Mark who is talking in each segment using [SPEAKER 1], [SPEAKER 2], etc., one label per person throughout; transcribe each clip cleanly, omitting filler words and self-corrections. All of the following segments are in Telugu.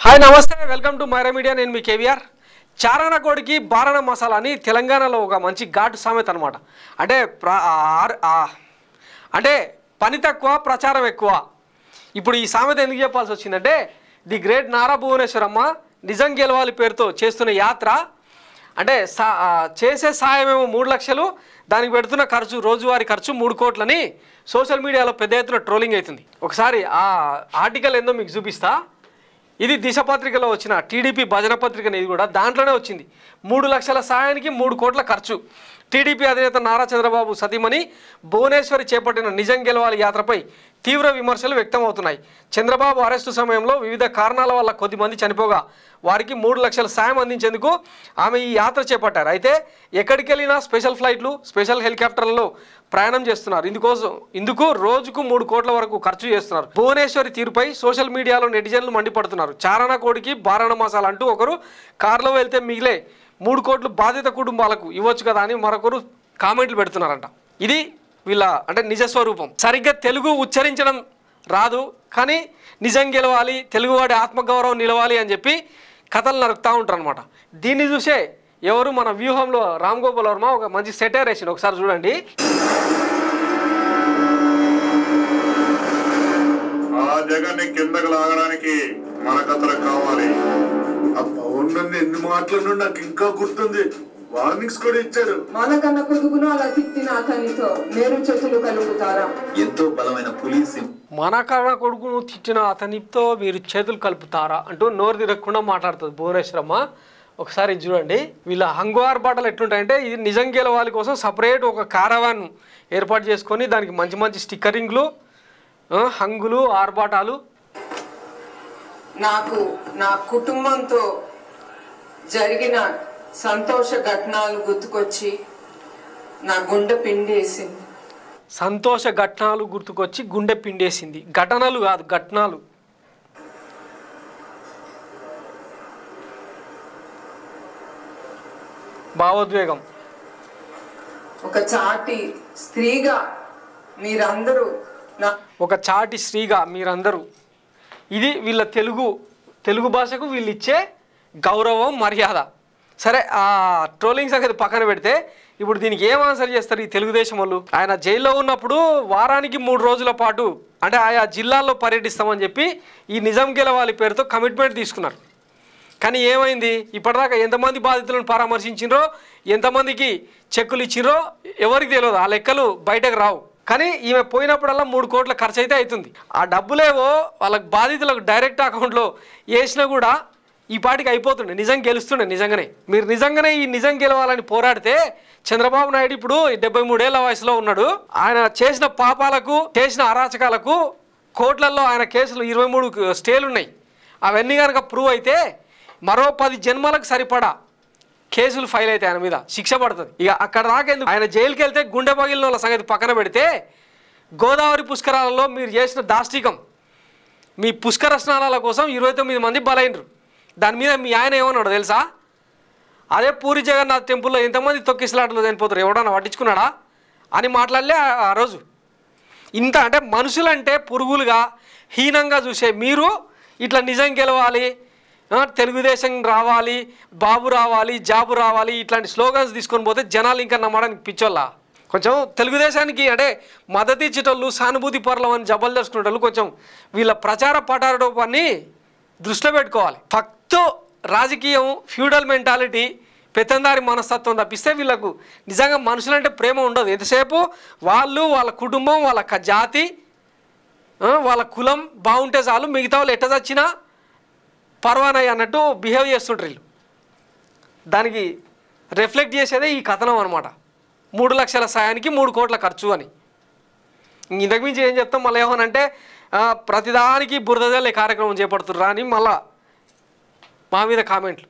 [SPEAKER 1] హాయ్ నమస్తే వెల్కమ్ టు మైరా మీడియా నేను మీ కేవీఆర్ చారణ కోడికి బారణ మసాలా అని తెలంగాణలో ఒక మంచి ఘాటు సామెత అన్నమాట అంటే పని తక్కువ ప్రచారం ఎక్కువ ఇప్పుడు ఈ సామెత ఎందుకు చెప్పాల్సి వచ్చిందంటే ది గ్రేట్ నారా భువనేశ్వరమ్మ నిజం గెలవాలి పేరుతో చేస్తున్న యాత్ర అంటే చేసే సాయమేమో 3 లక్షలు దానికి పెడుతున్న ఖర్చు రోజువారీ ఖర్చు 3 కోట్లని సోషల్ మీడియాలో పెద్ద ఎత్తున ట్రోలింగ్ అవుతుంది. ఒకసారి ఆ ఆర్టికల్ ఏందో మీకు చూపిస్తా. ఇది దిశపత్రికలో వచ్చిన టీడీపీ భజన పత్రిక అనేది కూడా దాంట్లోనే వచ్చింది. 3 లక్షల సాయానికి 3 కోట్ల ఖర్చు. టీడీపీ అధినేత నారా చంద్రబాబు సతీమణి భువనేశ్వరి చేపట్టిన నిజం గెలవాలి యాత్రపై తీవ్ర విమర్శలు వ్యక్తమవుతున్నాయి. చంద్రబాబు అరెస్టు సమయంలో వివిధ కారణాల వల్ల కొద్దిమంది చనిపోగా వారికి 3 లక్షల సాయం అందించేందుకు ఆమె ఈ యాత్ర చేపట్టారు. అయితే ఎక్కడికి వెళ్ళినా స్పెషల్ ఫ్లైట్లు స్పెషల్ హెలికాప్టర్లలో ప్రయాణం చేస్తున్నారు. ఇందుకు రోజుకు 3 కోట్ల వరకు ఖర్చు చేస్తున్నారు. భువనేశ్వరి తీరుపై సోషల్ మీడియాలో నెటిజన్లు మండిపడుతున్నారు. చారణ కోడికి బారణ మసాలా అంటూ ఒకరు కారులో వెళ్తే మిగిలే 3 కోట్లు బాధిత కుటుంబాలకు ఇవ్వచ్చు కదా అని మరొకరు కామెంట్లు పెడుతున్నారంట. ఇది వీళ్ళ అంటే నిజస్వరూపం. సరిగ్గా తెలుగు ఉచ్చరించడం రాదు కానీ నిజం గెలవాలి తెలుగువాడి ఆత్మగౌరవం నిలవాలి అని చెప్పి కథలు నరుకుతూ ఉంటారు అనమాట. దీన్ని చూసే ఎవరు మన వ్యూహంలో రామ్ గోపాల్ వర్మ ఒక మంచి సెటైర్ వేసిండు. ఒకసారి చూడండి.
[SPEAKER 2] ఆ జగన్ని కిందకు లాగడానికి మన కథలు కావాలి.
[SPEAKER 3] ఆ పవన్ నన్ను ఎన్ని మాటలు నాకు ఇంకా గుర్తుంది. వార్నింగ్స్ కూడా ఇచ్చారు.
[SPEAKER 4] మనకన్న కొడుకును అలా తిట్టిన అతనితో మీరు చేతులు కలుపుతారా?
[SPEAKER 3] ఎంతో బలమైన పోలీసు
[SPEAKER 1] మనకన్న కొడుకును తిట్టిన అతనితో మీరు చేతులు కలుపుతారా అంటూ నోరు తిరగకుండా మాట్లాడుతుంది భువనేశ్వరమ్మ. ఒకసారి చూడండి. వీళ్ళ హంగు ఆర్భాటాలు ఎట్లుంటాయంటే ఇది నిజం గెలవాలి కోసం సపరేట్ ఒక కారవాన్ ఏర్పాటు చేసుకొని దానికి మంచి మంచి స్టిక్కరింగ్లు హంగులు ఆర్భాటాలు.
[SPEAKER 4] నాకు నా కుటుంబంతో జరిగిన సంతోష ఘటనలు గుర్తుకొచ్చి నా గుండె పిండేసింది.
[SPEAKER 1] సంతోష ఘటనలు గుర్తుకొచ్చి గుండె పిండేసింది. ఘటనలు కాదు ఘటనలు. భావోద్వేగం.
[SPEAKER 4] ఒక చాటి స్త్రీగా మీరందరూ
[SPEAKER 1] ఇది వీళ్ళ తెలుగు భాషకు వీళ్ళు ఇచ్చే గౌరవం మర్యాద. సరే ఆ ట్రోలింగ్ సంగతి పక్కన పెడితే ఇప్పుడు దీనికి ఏం ఆన్సర్ చేస్తారు ఈ తెలుగుదేశం వాళ్ళు? ఆయన జైల్లో ఉన్నప్పుడు వారానికి 3 రోజుల పాటు అంటే ఆయా జిల్లాల్లో పర్యటిస్తామని చెప్పి ఈ నిజం గెలవాలి పేరుతో కమిట్మెంట్ తీసుకున్నారు. కానీ ఏమైంది? ఇప్పటిదాకా ఎంతమంది బాధితులను పరామర్శించిండ్రో ఎంతమందికి చెక్కులు ఇచ్చిర్రో ఎవరికి తెలియదు. ఆ లెక్కలు బయటకు రావు. కానీ ఈమె పోయినప్పుడల్లా 3 కోట్ల ఖర్చు అయితే అవుతుంది. ఆ డబ్బులేవో వాళ్ళకి బాధితులకు డైరెక్ట్ అకౌంట్లో వేసినా కూడా ఈ పాటికి అయిపోతుండే. నిజం గెలుస్తుండే. నిజంగానే మీరు నిజంగానే ఈ నిజం గెలవాలని పోరాడితే చంద్రబాబు నాయుడు ఇప్పుడు 73 ఏళ్ల వయసులో ఉన్నాడు. ఆయన చేసిన పాపాలకు చేసిన అరాచకాలకు కోట్లలో ఆయన కేసులు 23 స్టేలు ఉన్నాయి. అవన్నీ కనుక ప్రూవ్ అయితే మరో 10 జన్మలకు సరిపడా కేసులు ఫైల్ అయితే ఆయన మీద శిక్ష పడుతుంది. ఇక అక్కడ దాకా ఎందుకు? ఆయన జైలుకి వెళ్తే గుండె పగిలిన వాళ్ళ సంగతి పక్కన పెడితే గోదావరి పుష్కరాలలో మీరు చేసిన దాష్టికం మీ పుష్కర స్నానాల కోసం 29 మంది బలైనరు. దాని మీద మీ ఆయన ఏమన్నాడు తెలుసా? అదే పూరి జగన్నాథ్ టెంపుల్లో ఎంతమంది తొక్కిసలాటలు చనిపోతారు ఎవడన్నా పట్టించుకున్నాడా అని మాట్లాడలే ఆ రోజు. ఇంత అంటే మనుషులంటే పురుగులుగా హీనంగా చూసే మీరు ఇట్లా నిజం గెలవాలి తెలుగుదేశం రావాలి బాబు రావాలి జాబు రావాలి ఇట్లాంటి స్లోగన్స్ తీసుకొని పోతే జనాలు ఇంకా నమ్మడానికి పిచ్చోళ్ళ. కొంచెం తెలుగుదేశానికి అంటే మద్దతు ఇచ్చేటోళ్ళు సానుభూతి పరులం అని జబ్బలు చేసుకునేటోళ్ళు కొంచెం వీళ్ళ ప్రచార పటారూపాన్ని దృష్టిలో పెట్టుకోవాలి. ఫక్తు రాజకీయం ఫ్యూడల్ మెంటాలిటీ పెత్తందారి మనస్తత్వం తప్పిస్తే వీళ్ళకు నిజంగా మనుషులంటే ప్రేమ ఉండదు. ఎంతసేపు వాళ్ళు వాళ్ళ కుటుంబం వాళ్ళ జాతి వాళ్ళ కులం బాగుంటే చాలు మిగతా వాళ్ళు ఎట్ట చచ్చినా పర్వానయ్య అన్నట్టు బిహేవ్ చేస్తుంటారు వీళ్ళు. దానికి రిఫ్లెక్ట్ చేసేదే ఈ కథనం అనమాట. 3 లక్షల సాయానికి 3 కోట్ల ఖర్చు అని. ఇంతకుమించి ఏం చెప్తాం? మళ్ళీ ఏమనంటే ప్రతిదానికి బురద జల్లే కార్యక్రమం చేపడుతుర్రా అని మళ్ళా మా మీద కామెంట్లు.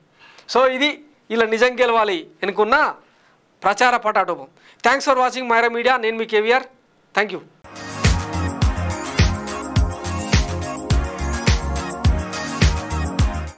[SPEAKER 1] సో ఇది ఇలా నిజం గెలవాలి అనుకున్న ప్రచార పటాటోపం. Thanks for watching Myra media. నేను మీ కేవీఆర్. Thank you.